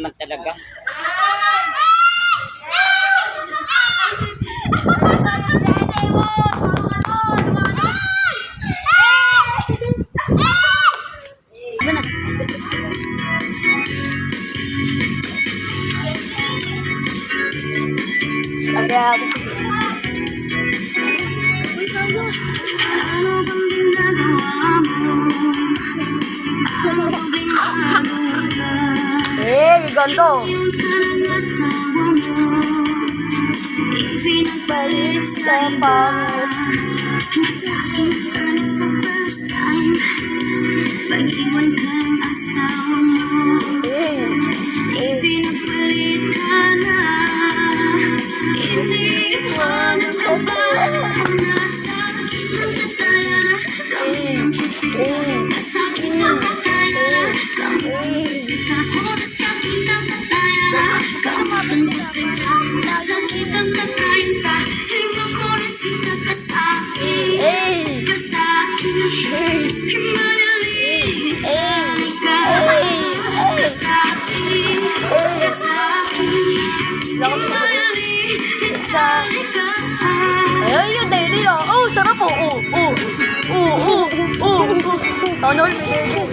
naman talaga. Ganda. Pinagpalit sa pangit. Masakit ka na sa first time. Pag-iwan kang asawa mo. Pinagpalit ka na. Iniwanan ka ba? Nasakit ng kataya na. Kamot ng pusika. Nasakit ng kataya na. Kamot ng pusika. Nasakit ng kataya na. Kamot ng pusika. Nasakit ang kakain ka. Tingnan ko na sika ka sa akin. Ka sa akin. Manalis ka. Ka sa akin. Ka sa akin. Manalis ka. Ay, yun, daily ah. Oh, sarap oh. Tanol, baby.